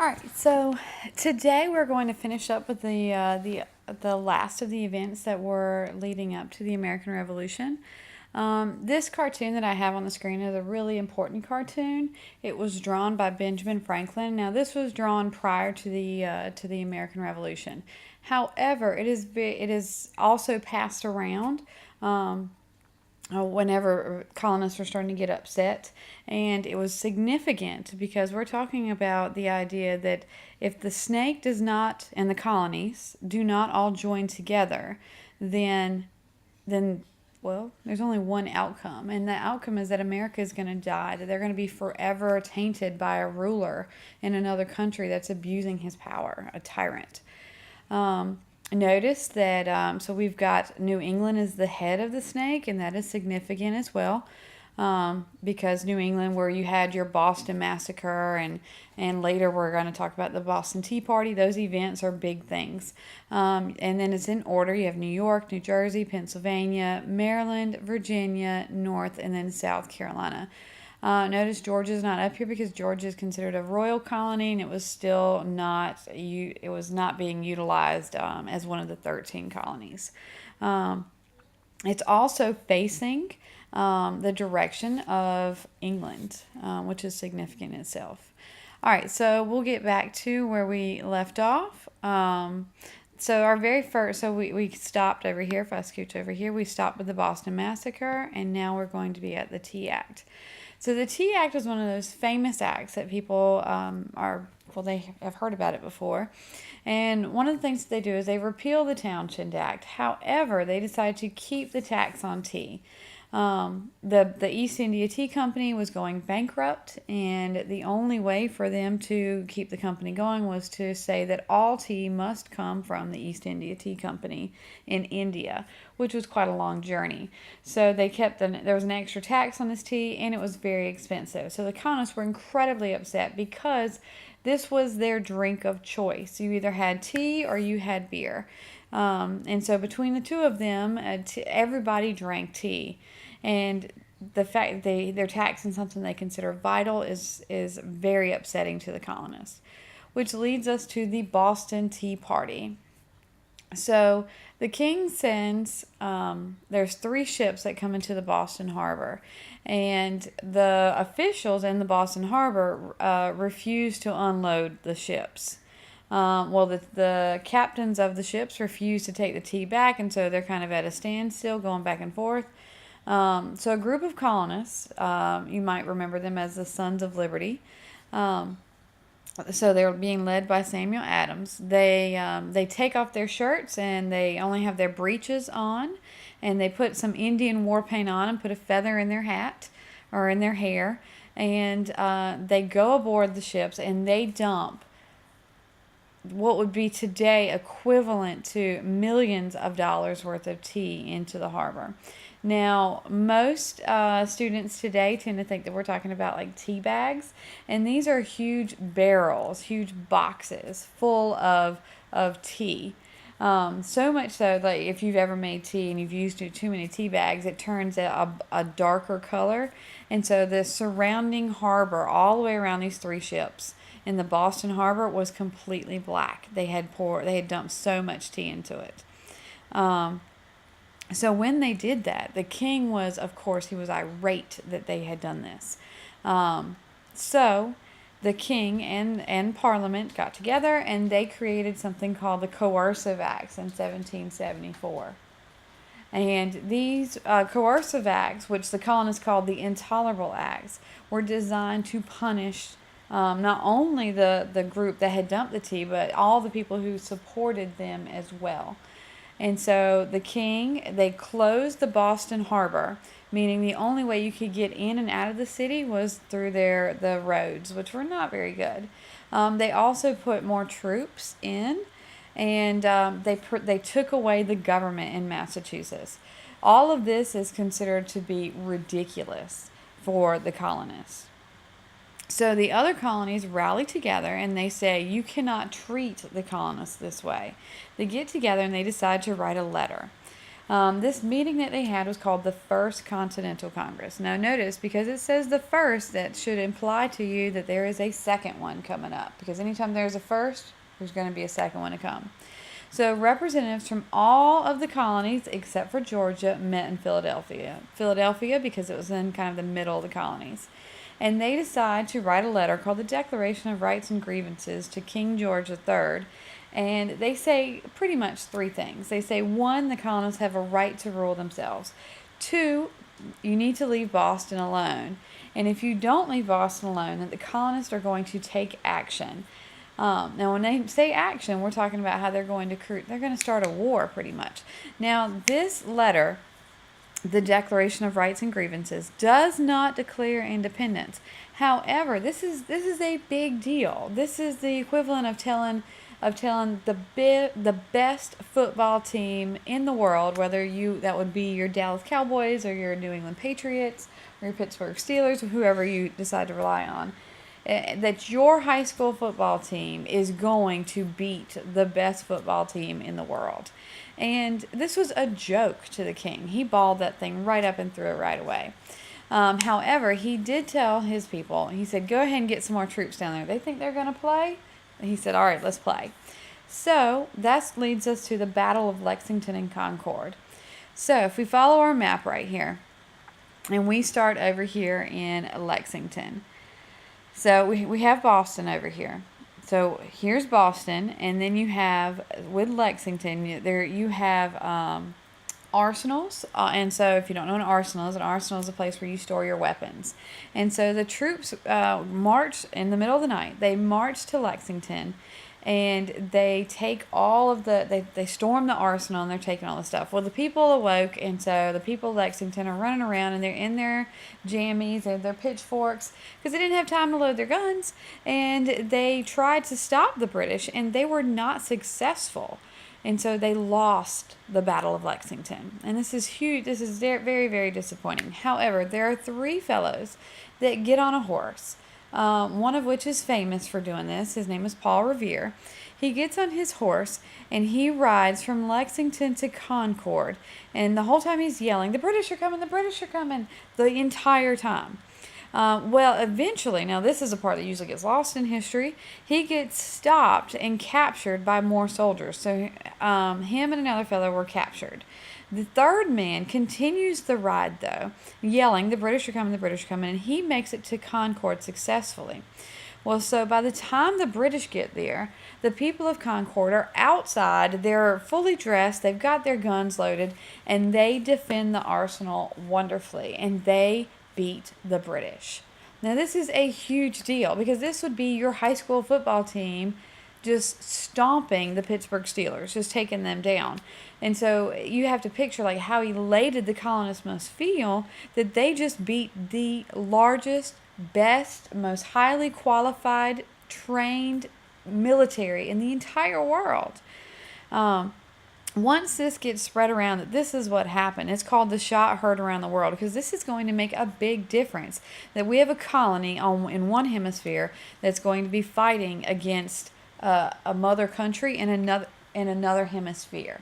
All right, so today we're going to finish up with the last of the events that were leading up to the American Revolution. This cartoon that I have on the screen is a really important cartoon. It was drawn by Benjamin Franklin. Now, this was drawn prior to the American Revolution. However, it is also passed around. Whenever colonists were starting to get upset. And it was significant because we're talking about the idea that if the snake does not, and the colonies do not all join together, then, well, there's only one outcome. And the outcome is that America is going to die, that they're going to be forever tainted by a ruler in another country that's abusing his power, a tyrant. Notice that, so we've got New England as the head of the snake, and that is significant as well, because New England, where you had your Boston Massacre, and later we're going to talk about the Boston Tea Party, those events are big things. And then it's in order. You have New York, New Jersey, Pennsylvania, Maryland, Virginia, North, and then South Carolina. Notice Georgia's not up here because Georgia is considered a royal colony, and it was still not it was not being utilized as one of the 13 colonies. It's also facing the direction of England, which is significant in itself. All right, so we'll get back to where we left off. So our very first, so we stopped over here. If I scooch over here, we stopped with the Boston Massacre, and now we're going to be at the Tea Act. So the Tea Act was one of those famous acts that people they have heard about it before. And one of the things that they do is they repeal the Townshend Act. However, they decided to keep the tax on tea. The East India Tea Company was going bankrupt, and the only way for them to keep the company going was to say that all tea must come from the East India Tea Company in India, which was quite a long journey. So they kept there was an extra tax on this tea, and it was very expensive. So the colonists were incredibly upset because this was their drink of choice. You either had tea or you had beer. And so between the two of them, everybody drank tea. And the fact that they're taxing something they consider vital is very upsetting to the colonists. Which leads us to the Boston Tea Party. So the king sends, there's 3 ships that come into the Boston Harbor. And the officials in the Boston Harbor refuse to unload the ships. The captains of the ships refuse to take the tea back, and so they're kind of at a standstill, going back and forth. So a group of colonists, you might remember them as the Sons of Liberty. So they're being led by Samuel Adams. They take off their shirts and they only have their breeches on, and they put some Indian war paint on and put a feather in their hat or in their hair, and they go aboard the ships and they dump what would be today equivalent to millions of dollars worth of tea into the harbor. Now, most students today tend to think that we're talking about like tea bags, and these are huge barrels, huge boxes full of tea. So much so that if you've ever made tea and you've used too many tea bags, it turns a darker color. And so the surrounding harbor, all the way around these 3 ships in the Boston Harbor, was completely black. They had dumped so much tea into it. So when they did that, the king was, of course, he was irate that they had done this. So the king and Parliament got together and they created something called the Coercive Acts in 1774. And these coercive acts, which the colonists called the Intolerable Acts, were designed to punish not only the group that had dumped the tea, but all the people who supported them as well. And so the king, they closed the Boston Harbor, meaning the only way you could get in and out of the city was through the roads, which were not very good. They also put more troops in, and they took away the government in Massachusetts. All of this is considered to be ridiculous for the colonists. So the other colonies rally together and they say, you cannot treat the colonists this way. They get together and they decide to write a letter. This meeting that they had was called the First Continental Congress. Now, notice, because it says the first, that should imply to you that there is a second one coming up. Because anytime there's a first, there's going to be a second one to come. So, representatives from all of the colonies, except for Georgia, met in Philadelphia. Philadelphia, because it was in kind of the middle of the colonies. And they decide to write a letter called the Declaration of Rights and Grievances to King George III. And they say pretty much three things. They say, one, the colonists have a right to rule themselves. Two, you need to leave Boston alone. And if you don't leave Boston alone, then the colonists are going to take action. Now, when they say action, we're talking about how they're going to start a war pretty much. Now, this letter, the Declaration of Rights and Grievances, does not declare independence. However, this is a big deal. This is the equivalent of telling the best football team in the world, whether that would be your Dallas Cowboys or your New England Patriots or your Pittsburgh Steelers or whoever you decide to rely on, that your high school football team is going to beat the best football team in the world. And this was a joke to the king. He balled that thing right up and threw it right away. However, he did tell his people, he said, go ahead and get some more troops down there. They think they're going to play? He said, all right, let's play. So that leads us to the Battle of Lexington and Concord. So if we follow our map right here, and we start over here in Lexington. So we have Boston over here. So here's Boston, and then you have, with Lexington, there you have arsenals. And so if you don't know what an arsenal is a place where you store your weapons. And so the troops march in the middle of the night. They march to Lexington, and they take they storm the arsenal, and they're taking all the stuff. Well, the people awoke, and so the people of Lexington are running around, and they're in their jammies and their pitchforks because they didn't have time to load their guns, and they tried to stop the British, and they were not successful. And so they lost the Battle of Lexington. And this is huge. This is very, very disappointing. However, there are three fellows that get on a horse, one of which is famous for doing this. His name is Paul Revere. He gets on his horse, and he rides from Lexington to Concord. And the whole time he's yelling, the British are coming, the British are coming, the entire time. Well, eventually, now this is a part that usually gets lost in history, he gets stopped and captured by more soldiers. So him and another fellow were captured. The third man continues the ride, though, yelling, the British are coming, the British are coming, and he makes it to Concord successfully. Well, so by the time the British get there, the people of Concord are outside, they're fully dressed, they've got their guns loaded, and they defend the arsenal wonderfully, and they beat the British. Now, this is a huge deal because this would be your high school football team just stomping the Pittsburgh Steelers, just taking them down. And so you have to picture like how elated the colonists must feel that they just beat the largest, best, most highly qualified, trained military in the entire world. Once this gets spread around that this is what happened, it's called the shot heard around the world because this is going to make a big difference. That we have a colony in one hemisphere that's going to be fighting against a mother country in another hemisphere.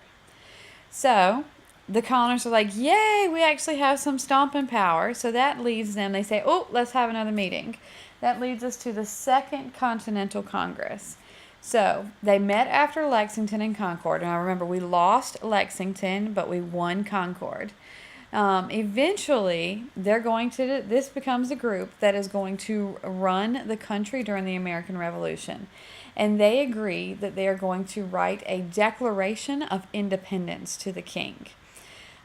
So the colonists are like, yay, we actually have some stomping power. So that leads them, they say, oh, let's have another meeting. That leads us to the Second Continental Congress. So they met after Lexington and Concord. Now remember, we lost Lexington, but we won Concord. Eventually, this becomes a group that is going to run the country during the American Revolution. And they agree that they are going to write a Declaration of Independence to the king.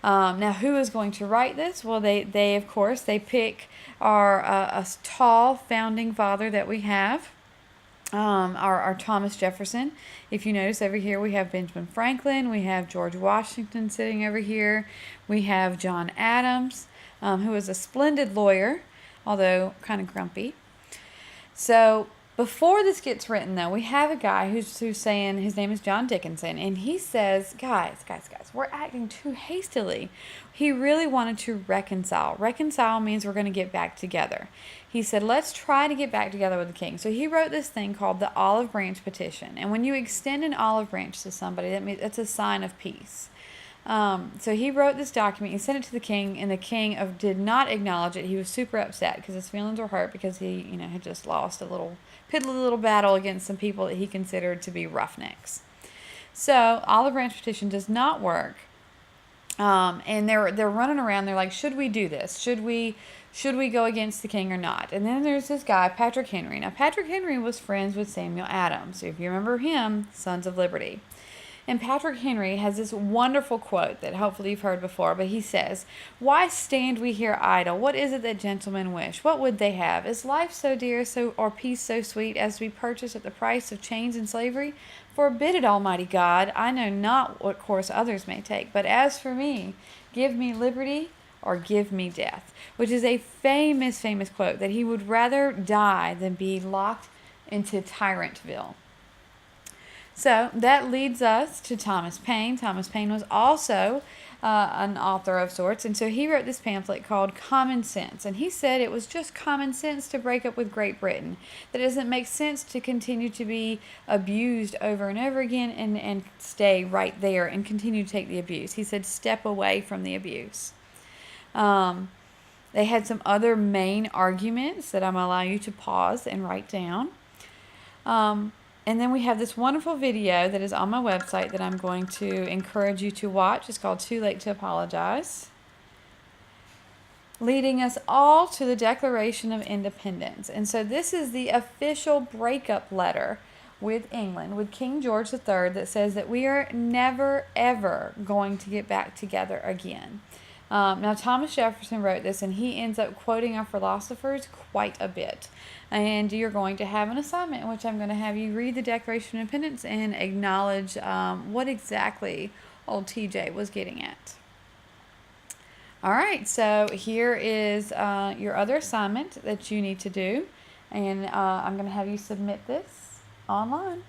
Now, who is going to write this? Well, they of course, they pick a tall founding father that we have. Our Thomas Jefferson. If you notice over here, we have Benjamin Franklin, we have George Washington sitting over here, we have John Adams, who is a splendid lawyer, although kind of grumpy. So before this gets written, though, we have a guy who's saying, his name is John Dickinson, and he says, guys, we're acting too hastily. He really wanted to reconcile. Reconcile means we're going to get back together. He said, let's try to get back together with the king. So he wrote this thing called the Olive Branch Petition. And when you extend an olive branch to somebody, that means it's a sign of peace. So he wrote this document. He sent it to the king, and the king did not acknowledge it. He was super upset because his feelings were hurt because he, had just lost a piddly little battle against some people that he considered to be roughnecks. So olive branch petition does not work. And they're running around. They're like, should we do this? Should we go against the king or not? And then there's this guy, Patrick Henry. Now, Patrick Henry was friends with Samuel Adams. So if you remember him, Sons of Liberty. And Patrick Henry has this wonderful quote that hopefully you've heard before, but he says, "Why stand we here idle? What is it that gentlemen wish? What would they have? Is life so dear, or peace so sweet, as to be purchased at the price of chains and slavery? Forbid it, Almighty God. I know not what course others may take, but as for me, give me liberty or give me death," which is a famous, famous quote that he would rather die than be locked into Tyrantville. So that leads us to Thomas Paine. Thomas Paine was also an author of sorts, and so he wrote this pamphlet called Common Sense, and he said it was just common sense to break up with Great Britain, that it doesn't make sense to continue to be abused over and over again and stay right there and continue to take the abuse. He said step away from the abuse. They had some other main arguments that I'm going to allow you to pause and write down. And then we have this wonderful video that is on my website that I'm going to encourage you to watch. It's called Too Late to Apologize, leading us all to the Declaration of Independence. And so this is the official breakup letter with England, with King George III, that says that we are never, ever going to get back together again. Now, Thomas Jefferson wrote this, and he ends up quoting our philosophers quite a bit. And you're going to have an assignment in which I'm going to have you read the Declaration of Independence and acknowledge what exactly old TJ was getting at. All right, so here is your other assignment that you need to do. And I'm going to have you submit this online.